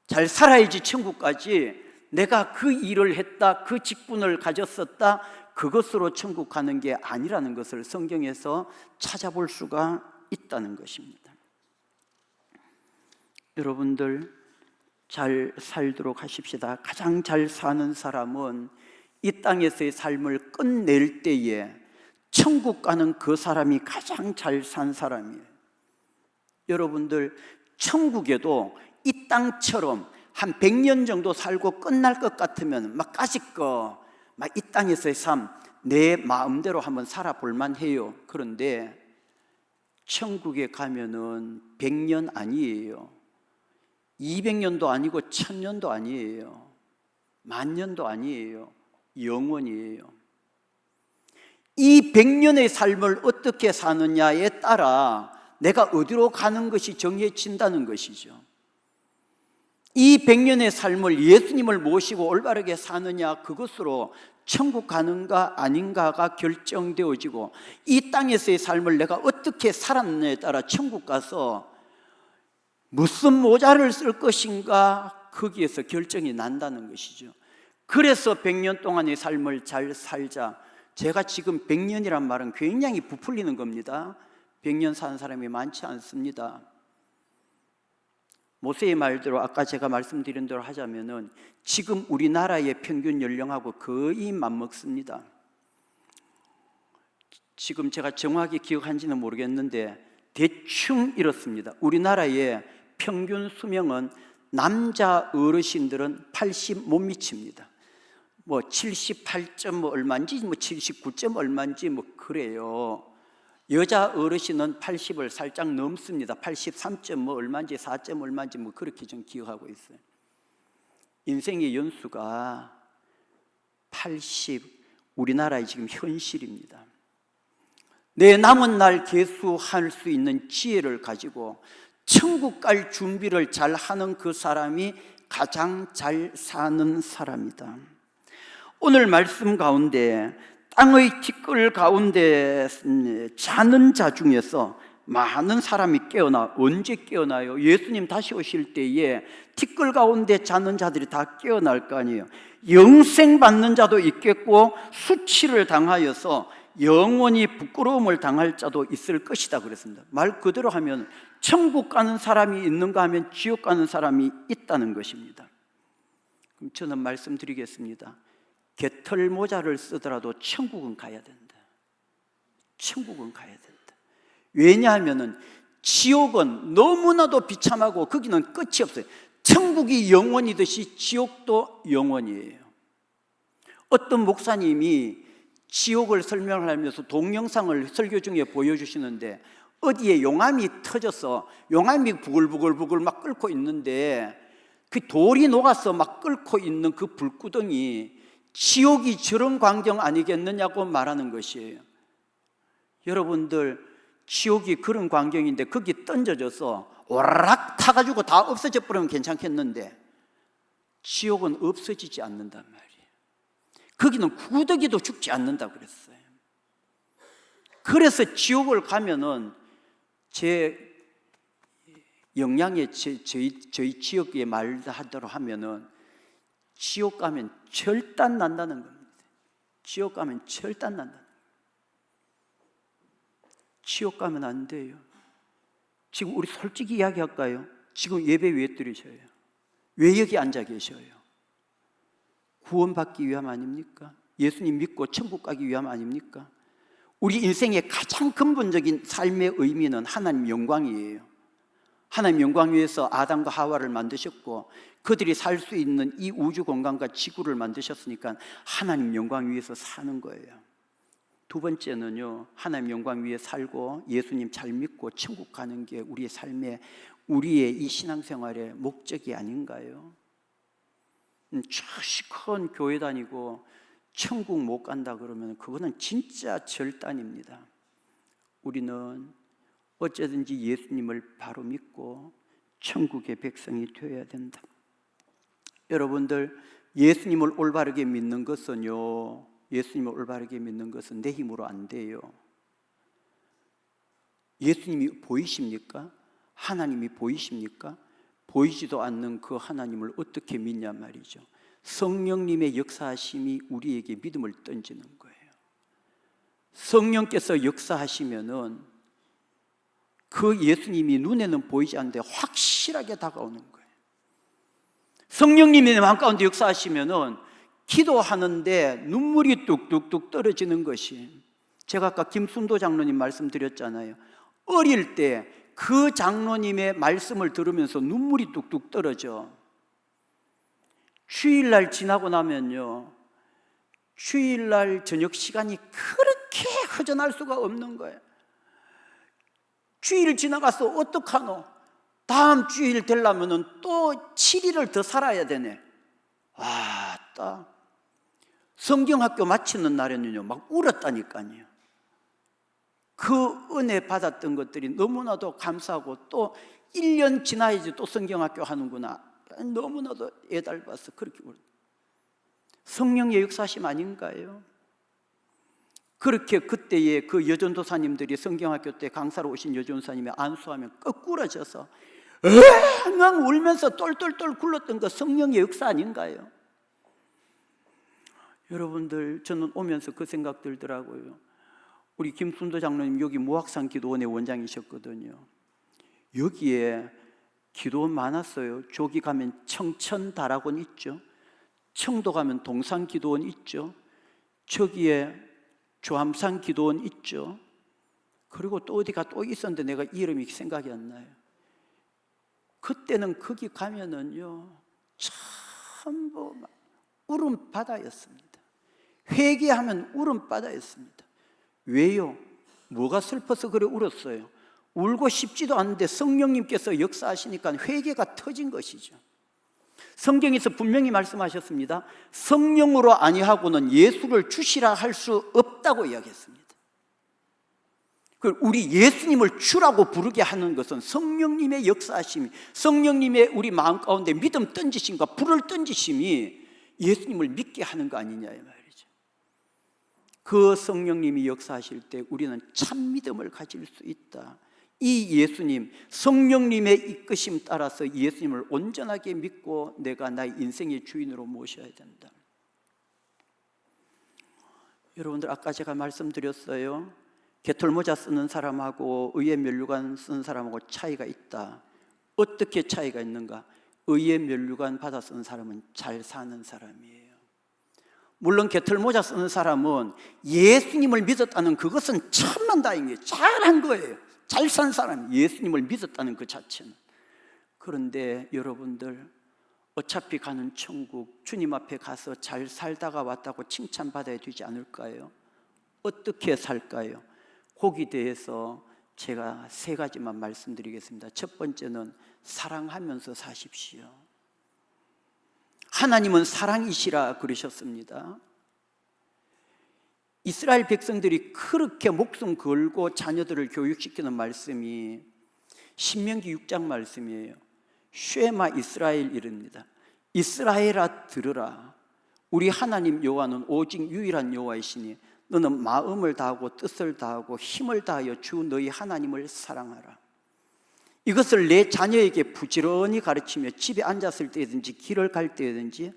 잘 살아야지 천국까지. 내가 그 일을 했다, 그 직분을 가졌었다, 그것으로 천국 가는 게 아니라는 것을 성경에서 찾아볼 수가 있다는 것입니다. 여러분들 잘 살도록 하십시다. 가장 잘 사는 사람은 이 땅에서의 삶을 끝낼 때에 천국 가는 그 사람이 가장 잘 산 사람이에요. 여러분들 천국에도 이 땅처럼 한 100년 정도 살고 끝날 것 같으면 막 까짓거 막 이 땅에서의 삶 내 마음대로 한번 살아볼 만해요. 그런데 천국에 가면은 100년 아니에요. 200년도 아니고 1000년도 아니에요. 10,000년도 아니에요. 영원이에요. 이 100년의 삶을 어떻게 사느냐에 따라 내가 어디로 가는 것이 정해진다는 것이죠. 이 100년의 삶을 예수님을 모시고 올바르게 사느냐, 그것으로 천국 가는가 아닌가가 결정되어지고, 이 땅에서의 삶을 내가 어떻게 살았느냐에 따라 천국 가서 무슨 모자를 쓸 것인가, 거기에서 결정이 난다는 것이죠. 그래서 100년 동안의 삶을 잘 살자. 제가 지금 100년이란 말은 굉장히 부풀리는 겁니다. 100년 사는 사람이 많지 않습니다. 모세의 말대로 아까 제가 말씀드린 대로 하자면은 지금 우리나라의 평균 연령하고 거의 맞먹습니다. 지금 제가 정확히 기억한지는 모르겠는데 대충 이렇습니다. 우리나라에 평균 수명은 남자 어르신들은 80 못 미칩니다. 뭐 78점 뭐 얼마인지 뭐 79점 얼마인지 뭐 그래요. 여자 어르신은 80을 살짝 넘습니다. 83점 뭐 얼마인지 4점 얼마인지 뭐 그렇게 좀 기억하고 있어요. 인생의 연수가 80, 우리나라의 지금 현실입니다. 내 남은 날 계수할 수 있는 지혜를 가지고 천국 갈 준비를 잘 하는 그 사람이 가장 잘 사는 사람이다. 오늘 말씀 가운데 땅의 티끌 가운데 자는 자 중에서 많은 사람이 깨어나. 언제 깨어나요? 예수님 다시 오실 때에 티끌 가운데 자는 자들이 다 깨어날 거 아니에요. 영생 받는 자도 있겠고 수치를 당하여서 영원히 부끄러움을 당할 자도 있을 것이다 그랬습니다. 말 그대로 하면 천국 가는 사람이 있는가 하면 지옥 가는 사람이 있다는 것입니다. 그럼 저는 말씀드리겠습니다. 개털 모자를 쓰더라도 천국은 가야 된다. 천국은 가야 된다. 왜냐하면 지옥은 너무나도 비참하고 거기는 끝이 없어요. 천국이 영원이듯이 지옥도 영원이에요. 어떤 목사님이 지옥을 설명하면서 동영상을 설교 중에 보여주시는데 어디에 용암이 터져서 용암이 부글부글 막 끓고 있는데 그 돌이 녹아서 막 끓고 있는 그 불구덩이, 지옥이 저런 광경 아니겠느냐고 말하는 것이에요. 여러분들, 지옥이 그런 광경인데 거기 던져져서 오라락 타가지고 다 없어져 버리면 괜찮겠는데 지옥은 없어지지 않는단 말이에요. 거기는 구더기도 죽지 않는다 그랬어요. 그래서 지옥을 가면은 제 영향에 저희 지역의 말하대로 하면은 지옥 가면 절단 난다는 겁니다. 지옥 가면 절단 난다. 지옥 가면 안 돼요. 지금 우리 솔직히 이야기할까요? 지금 예배 왜 드리셔요? 왜 여기 앉아 계셔요? 구원받기 위함 아닙니까? 예수님 믿고 천국 가기 위함 아닙니까? 우리 인생의 가장 근본적인 삶의 의미는 하나님 영광이에요. 하나님 영광 위해서 아담과 하와를 만드셨고 그들이 살 수 있는 이 우주 공간과 지구를 만드셨으니까 하나님 영광 위해서 사는 거예요. 두 번째는요, 하나님 영광 위에 살고 예수님 잘 믿고 천국 가는 게 우리의 삶의, 우리의 이 신앙생활의 목적이 아닌가요? 큰 교회 다니고 천국 못 간다 그러면 그거는 진짜 절단입니다. 우리는 어쩌든지 예수님을 바로 믿고 천국의 백성이 되어야 된다. 여러분들, 예수님을 올바르게 믿는 것은요, 예수님을 올바르게 믿는 것은 내 힘으로 안 돼요. 예수님이 보이십니까? 하나님이 보이십니까? 보이지도 않는 그 하나님을 어떻게 믿냐 말이죠. 성령님의 역사하심이 우리에게 믿음을 던지는 거예요. 성령께서 역사하시면은 그 예수님이 눈에는 보이지 않는데 확실하게 다가오는 거예요. 성령님이 내 마음 가운데 역사하시면은 기도하는데 눈물이 뚝뚝뚝 떨어지는 것이, 제가 아까 김순도 장로님 말씀드렸잖아요. 어릴 때 그 장로님의 말씀을 들으면서 눈물이 뚝뚝 떨어져. 주일날 지나고 나면요, 주일날 저녁 시간이 그렇게 허전할 수가 없는 거예요. 주일 지나가서 어떡하노? 다음 주일 되려면 또 7일을 더 살아야 되네. 딱 성경학교 마치는 날에는요 막 울었다니까요. 그 은혜 받았던 것들이 너무나도 감사하고, 또 1년 지나야지 또 성경학교 하는구나, 너무나도 애달봐서 그렇게 울어요. 성령의 역사심 아닌가요? 그렇게 그때에 그 여전도사님들이 성경학교 때 강사로 오신 여전도사님이 안수하면 거꾸러져서 엉엉 울면서 똘똘똘 굴렀던 거 성령의 역사 아닌가요? 여러분들, 저는 오면서 그 생각 들더라고요. 우리 김순도 장로님 여기 무학산 기도원의 원장이셨거든요. 여기에 기도원 많았어요. 저기 가면 청천다락원 있죠. 청도 가면 동산 기도원 있죠. 저기에 조함산 기도원 있죠. 그리고 또 어디가 또 있었는데 내가 이름이 생각이 안 나요. 그때는 거기 가면은요 전부 막 울음바다였습니다. 회개하면 울음바다였습니다. 왜요? 뭐가 슬퍼서 그래 울었어요? 울고 싶지도 않은데 성령님께서 역사하시니까 회개가 터진 것이죠. 성경에서 분명히 말씀하셨습니다. 성령으로 아니하고는 예수를 주시라 할 수 없다고 이야기했습니다. 우리 예수님을 주라고 부르게 하는 것은 성령님의 역사하심이, 성령님의 우리 마음 가운데 믿음 던지심과 불을 던지심이 예수님을 믿게 하는 거 아니냐 이 말이죠. 그 성령님이 역사하실 때 우리는 참 믿음을 가질 수 있다. 이 예수님, 성령님의 이끄심 따라서 예수님을 온전하게 믿고 내가 나의 인생의 주인으로 모셔야 된다. 여러분들, 아까 제가 말씀드렸어요. 개털모자 쓰는 사람하고 의의 면류관 쓰는 사람하고 차이가 있다. 어떻게 차이가 있는가? 의의 면류관 받아 쓰는 사람은 잘 사는 사람이에요. 물론 개털모자 쓰는 사람은 예수님을 믿었다는 그것은 천만다행이에요. 잘한 거예요. 잘 산 사람, 예수님을 믿었다는 그 자체는. 그런데 여러분들, 어차피 가는 천국 주님 앞에 가서 잘 살다가 왔다고 칭찬받아야 되지 않을까요? 어떻게 살까요? 거기에 대해서 제가 3가지만 말씀드리겠습니다. 첫 번째는 사랑하면서 사십시오. 하나님은 사랑이시라 그러셨습니다. 이스라엘 백성들이 그렇게 목숨 걸고 자녀들을 교육시키는 말씀이 신명기 6장 말씀이에요. 쉐마 이스라엘 이릅니다. 이스라엘아 들으라. 우리 하나님 여호와는 오직 유일한 여호와이시니 너는 마음을 다하고 뜻을 다하고 힘을 다하여 주 너희 하나님을 사랑하라. 이것을 내 자녀에게 부지런히 가르치며 집에 앉았을 때든지 길을 갈 때든지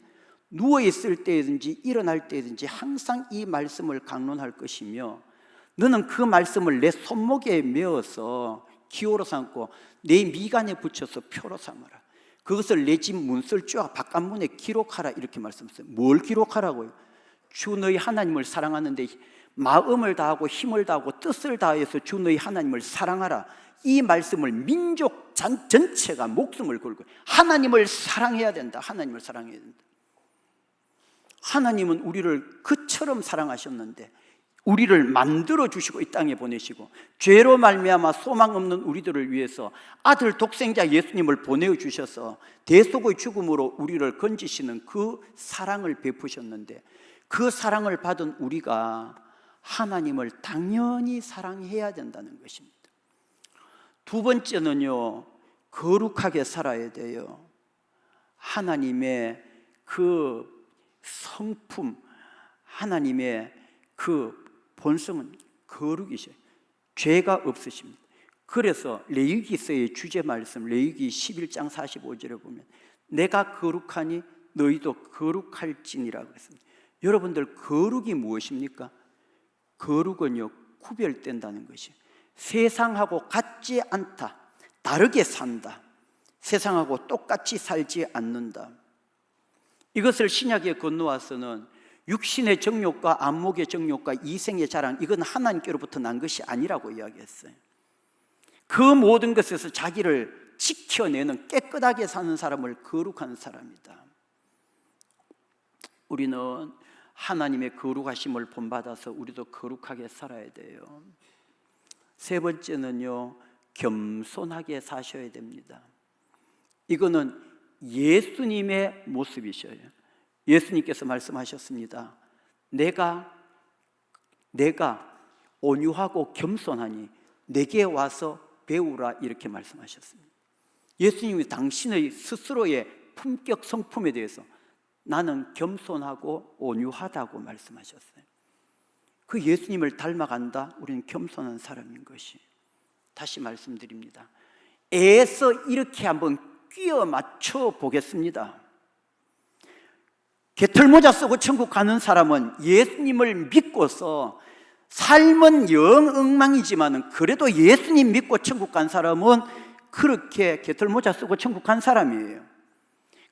누워있을 때든지 일어날 때든지 항상 이 말씀을 강론할 것이며 너는 그 말씀을 내 손목에 메어서 기호로 삼고 내 미간에 붙여서 표로 삼아라. 그것을 내 집 문설주와 바깥문에 기록하라. 이렇게 말씀하셨어요. 뭘 기록하라고요? 주 너희 하나님을 사랑하는데 마음을 다하고 힘을 다하고 뜻을 다해서 주 너희 하나님을 사랑하라. 이 말씀을 민족 전체가 목숨을 걸고 하나님을 사랑해야 된다. 하나님을 사랑해야 된다. 하나님은 우리를 그처럼 사랑하셨는데 우리를 만들어 주시고 이 땅에 보내시고 죄로 말미암아 소망 없는 우리들을 위해서 아들 독생자 예수님을 보내주셔서 대속의 죽음으로 우리를 건지시는 그 사랑을 베푸셨는데 그 사랑을 받은 우리가 하나님을 당연히 사랑해야 된다는 것입니다. 두 번째는요, 거룩하게 살아야 돼요. 하나님의 그 성품, 하나님의 그 본성은 거룩이셔요. 죄가 없으십니다. 그래서 레위기서의 주제 말씀 레위기 11장 45절에 보면 내가 거룩하니 너희도 거룩할지니라고 했습니다. 여러분들, 거룩이 무엇입니까? 거룩은요, 구별된다는 것이에요. 세상하고 같지 않다, 다르게 산다, 세상하고 똑같이 살지 않는다. 이것을 신약에 건너와서는 육신의 정욕과 안목의 정욕과 이생의 자랑, 이건 하나님께로부터 난 것이 아니라고 이야기했어요. 그 모든 것에서 자기를 지켜내는 깨끗하게 사는 사람을 거룩한 사람이다. 우리는 하나님의 거룩하심을 본받아서 우리도 거룩하게 살아야 돼요. 세 번째는요, 겸손하게 사셔야 됩니다. 이거는 예수님의 모습이셔요. 예수님께서 말씀하셨습니다. 내가 온유하고 겸손하니 내게 와서 배우라, 이렇게 말씀하셨습니다. 예수님이 당신의 스스로의 품격 성품에 대해서 나는 겸손하고 온유하다고 말씀하셨어요. 그 예수님을 닮아간다, 우리는 겸손한 사람인 것이. 다시 말씀드립니다. 애써 이렇게 한번 끼워 맞춰 보겠습니다. 개털모자 쓰고 천국 가는 사람은 예수님을 믿고서 삶은 영 엉망이지만 그래도 예수님 믿고 천국 간 사람은 그렇게 개털모자 쓰고 천국 간 사람이에요.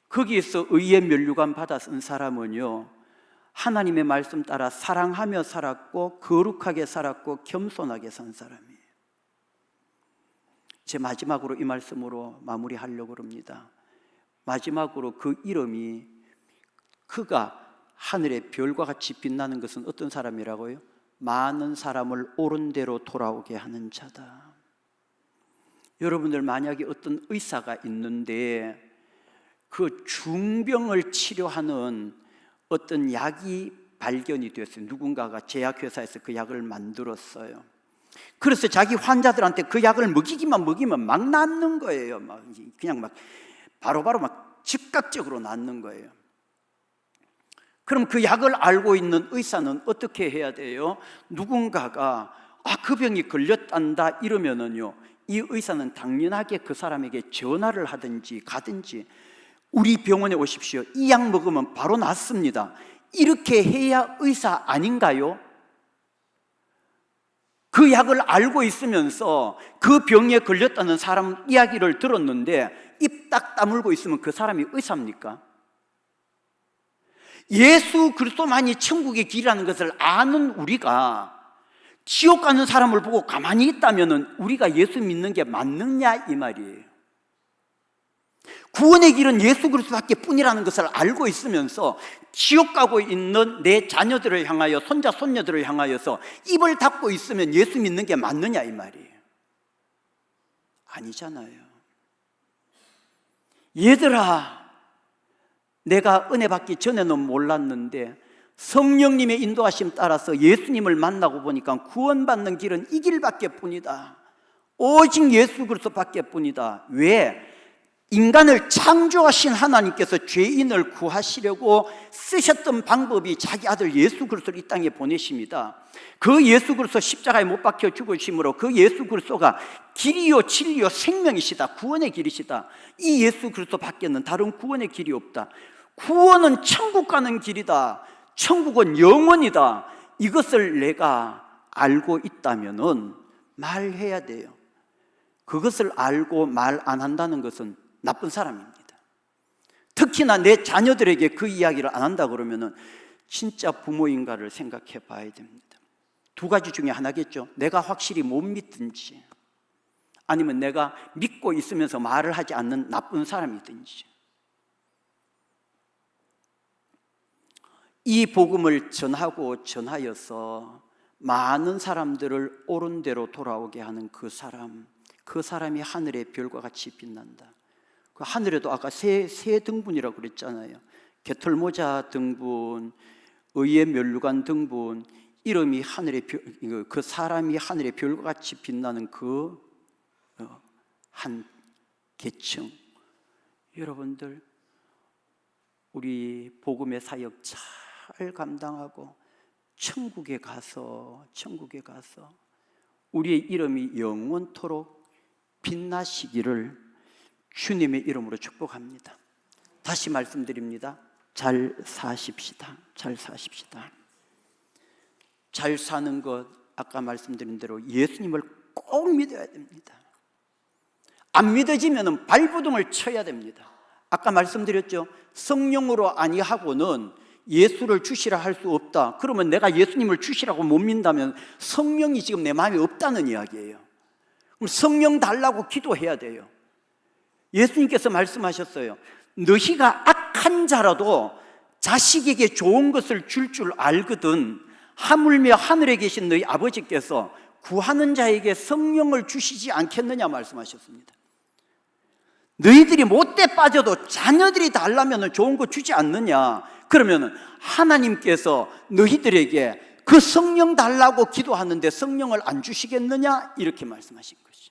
거기에서 의의 면류관 받아 쓴 사람은요, 하나님의 말씀 따라 사랑하며 살았고 거룩하게 살았고 겸손하게 산 사람이에요. 제 마지막으로 이 말씀으로 마무리하려고 합니다. 마지막으로 그 이름이, 그가 하늘의 별과 같이 빛나는 것은 어떤 사람이라고요? 많은 사람을 옳은 대로 돌아오게 하는 자다. 여러분들 만약에 어떤 의사가 있는데 그 중병을 치료하는 어떤 약이 발견이 됐어요. 누군가가 제약회사에서 그 약을 만들었어요. 그래서 자기 환자들한테 그 약을 먹이면 막 낫는 거예요. 그냥 막 바로바로 막 즉각적으로 낫는 거예요. 그럼 그 약을 알고 있는 의사는 어떻게 해야 돼요? 누군가가 그 병이 걸렸단다 이러면은요, 이 의사는 당연하게 그 사람에게 전화를 하든지 가든지 우리 병원에 오십시오. 이 약 먹으면 바로 낫습니다. 이렇게 해야 의사 아닌가요? 그 약을 알고 있으면서 그 병에 걸렸다는 사람 이야기를 들었는데 입 딱 다물고 있으면 그 사람이 의사입니까? 예수 그리스도만이 천국의 길이라는 것을 아는 우리가 지옥 가는 사람을 보고 가만히 있다면 우리가 예수 믿는 게 맞느냐 이 말이에요. 구원의 길은 예수 그리스도밖에 뿐이라는 것을 알고 있으면서 지옥 가고 있는 내 자녀들을 향하여, 손자 손녀들을 향하여서 입을 닫고 있으면 예수 믿는 게 맞느냐 이 말이에요. 아니잖아요. 얘들아, 내가 은혜 받기 전에는 몰랐는데 성령님의 인도하심 따라서 예수님을 만나고 보니까 구원받는 길은 이 길밖에 뿐이다. 오직 예수 그리스도밖에 뿐이다. 왜? 인간을 창조하신 하나님께서 죄인을 구하시려고 쓰셨던 방법이 자기 아들 예수 그리스도를 이 땅에 보내십니다. 그 예수 그리스도 십자가에 못 박혀 죽으심으로 그 예수 그리스도가 길이요 진리요 생명이시다. 구원의 길이시다. 이 예수 그리스도 밖에는 다른 구원의 길이 없다. 구원은 천국 가는 길이다. 천국은 영원이다. 이것을 내가 알고 있다면은 말해야 돼요. 그것을 알고 말 안 한다는 것은 나쁜 사람입니다. 특히나 내 자녀들에게 그 이야기를 안 한다 그러면은 진짜 부모인가를 생각해 봐야 됩니다. 두 가지 중에 하나겠죠. 내가 확실히 못 믿든지 아니면 내가 믿고 있으면서 말을 하지 않는 나쁜 사람이든지. 이 복음을 전하고 전하여서 많은 사람들을 옳은 대로 돌아오게 하는 그 사람이 하늘의 별과 같이 빛난다. 그 하늘에도 아까 세 등분이라고 그랬잖아요. 개털모자 등분, 의의 면류관 등분, 이름이 하늘의 별, 그 사람이 하늘의 별과 같이 빛나는 그 한 계층. 여러분들, 우리 복음의 사역 잘 감당하고 천국에 가서 우리의 이름이 영원토록 빛나시기를 주님의 이름으로 축복합니다. 다시 말씀드립니다. 잘 사십시다. 잘 사는 것, 아까 말씀드린 대로 예수님을 꼭 믿어야 됩니다. 안 믿어지면 발버둥을 쳐야 됩니다. 아까 말씀드렸죠. 성령으로 아니하고는 예수를 주시라 할 수 없다. 그러면 내가 예수님을 주시라고 못 믿는다면 성령이 지금 내 마음에 없다는 이야기예요. 그럼 성령 달라고 기도해야 돼요. 예수님께서 말씀하셨어요. 너희가 악한 자라도 자식에게 좋은 것을 줄 알거든 하물며 하늘에 계신 너희 아버지께서 구하는 자에게 성령을 주시지 않겠느냐 말씀하셨습니다. 너희들이 못돼 빠져도 자녀들이 달라면 좋은 거 주지 않느냐? 그러면 하나님께서 너희들에게 그 성령 달라고 기도하는데 성령을 안 주시겠느냐? 이렇게 말씀하신 것이.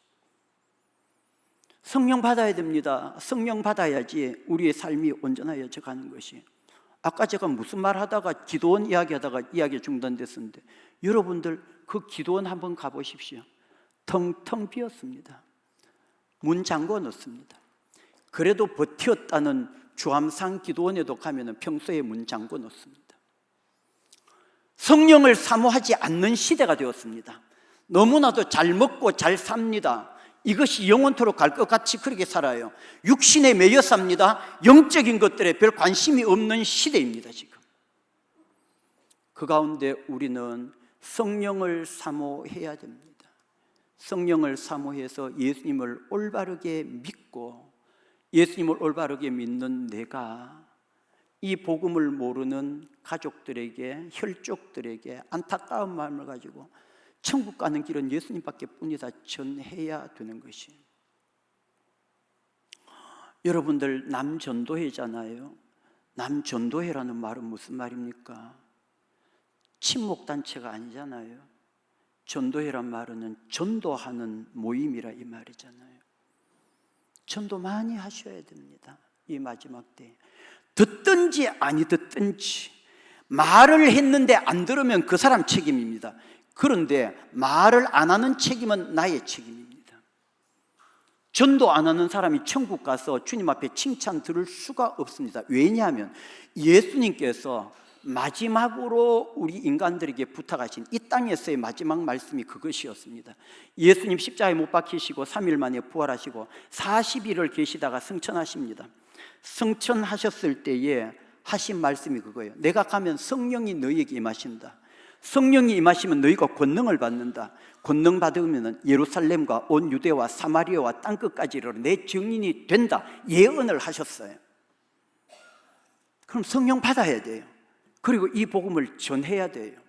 성령 받아야 됩니다. 성령 받아야지 우리의 삶이 온전하여져 가는 것이. 아까 제가 무슨 말 하다가 기도원 이야기하다가 이야기 중단됐었는데 여러분들 그 기도원 한번 가보십시오. 텅텅 비었습니다. 문 잠궈 놓습니다. 그래도 버텼다는 주암산 기도원에도 가면 평소에 문 잠궈 놓습니다. 성령을 사모하지 않는 시대가 되었습니다. 너무나도 잘 먹고 잘 삽니다. 이것이 영원토록 갈 것 같이 그렇게 살아요. 육신에 매여 삽니다. 영적인 것들에 별 관심이 없는 시대입니다. 지금 그 가운데 우리는 성령을 사모해야 됩니다. 성령을 사모해서 예수님을 올바르게 믿고 예수님을 올바르게 믿는 내가 이 복음을 모르는 가족들에게, 혈족들에게 안타까운 마음을 가지고 천국 가는 길은 예수님밖에 뿐이다 전해야 되는 것이. 여러분들 남전도회잖아요. 남전도회라는 말은 무슨 말입니까? 친목단체가 아니잖아요. 전도회란 말은 전도하는 모임이라 이 말이잖아요. 전도 많이 하셔야 됩니다. 이 마지막 때 듣든지 아니 듣든지, 말을 했는데 안 들으면 그 사람 책임입니다. 그런데 말을 안 하는 책임은 나의 책임입니다. 전도 안 하는 사람이 천국 가서 주님 앞에 칭찬 들을 수가 없습니다. 왜냐하면 예수님께서 마지막으로 우리 인간들에게 부탁하신 이 땅에서의 마지막 말씀이 그것이었습니다. 예수님 십자가에 못 박히시고 3일 만에 부활하시고 40일을 계시다가 승천하십니다. 승천하셨을 때에 하신 말씀이 그거예요. 내가 가면 성령이 너희에게 임하신다. 성령이 임하시면 너희가 권능을 받는다. 권능 받으면 예루살렘과 온 유대와 사마리아와 땅끝까지 이르러 내 증인이 된다. 예언을 하셨어요. 그럼 성령 받아야 돼요. 그리고 이 복음을 전해야 돼요.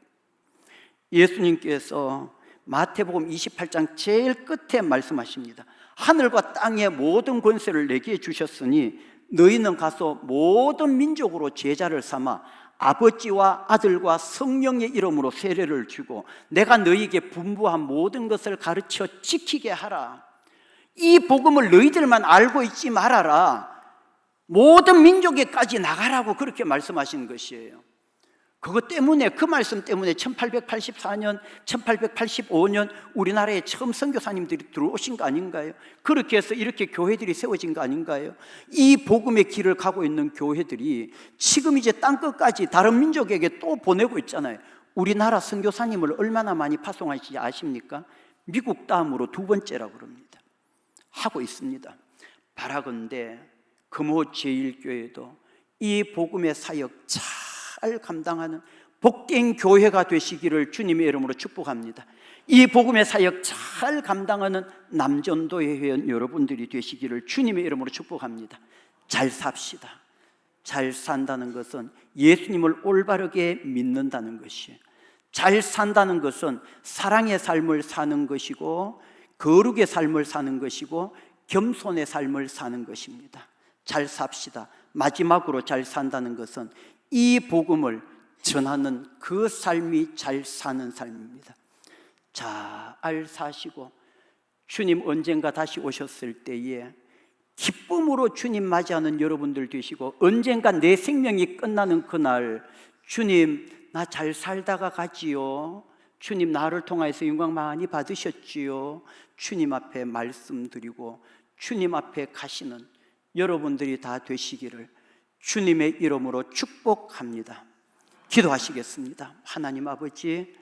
예수님께서 마태복음 28장 제일 끝에 말씀하십니다. 하늘과 땅의 모든 권세를 내게 주셨으니 너희는 가서 모든 민족으로 제자를 삼아 아버지와 아들과 성령의 이름으로 세례를 주고 내가 너희에게 분부한 모든 것을 가르쳐 지키게 하라. 이 복음을 너희들만 알고 있지 말아라. 모든 민족에까지 나가라고 그렇게 말씀하신 것이에요. 그것 때문에, 그 말씀 때문에 1884년, 1885년 우리나라에 처음 선교사님들이 들어오신 거 아닌가요? 그렇게 해서 이렇게 교회들이 세워진 거 아닌가요? 이 복음의 길을 가고 있는 교회들이 지금 이제 땅끝까지 다른 민족에게 또 보내고 있잖아요. 우리나라 선교사님을 얼마나 많이 파송하시지 아십니까? 미국 다음으로 두 번째라고 그럽니다. 하고 있습니다. 바라건대 금호 제1교회도 이 복음의 사역 잘 감당하는 복된 교회가 되시기를 주님의 이름으로 축복합니다. 이 복음의 사역 잘 감당하는 남전도의 회원 여러분들이 되시기를 주님의 이름으로 축복합니다. 잘 삽시다. 잘 산다는 것은 예수님을 올바르게 믿는다는 것이에요. 잘 산다는 것은 사랑의 삶을 사는 것이고 거룩의 삶을 사는 것이고 겸손의 삶을 사는 것입니다. 잘 삽시다. 마지막으로 잘 산다는 것은 이 복음을 전하는 그 삶이 잘 사는 삶입니다. 잘 사시고 주님 언젠가 다시 오셨을 때에 기쁨으로 주님 맞이하는 여러분들 되시고, 언젠가 내 생명이 끝나는 그날 주님 나 잘 살다가 가지요, 주님 나를 통하여서 영광 많이 받으셨지요, 주님 앞에 말씀드리고 주님 앞에 가시는 여러분들이 다 되시기를 주님의 이름으로 축복합니다. 기도하시겠습니다. 하나님 아버지,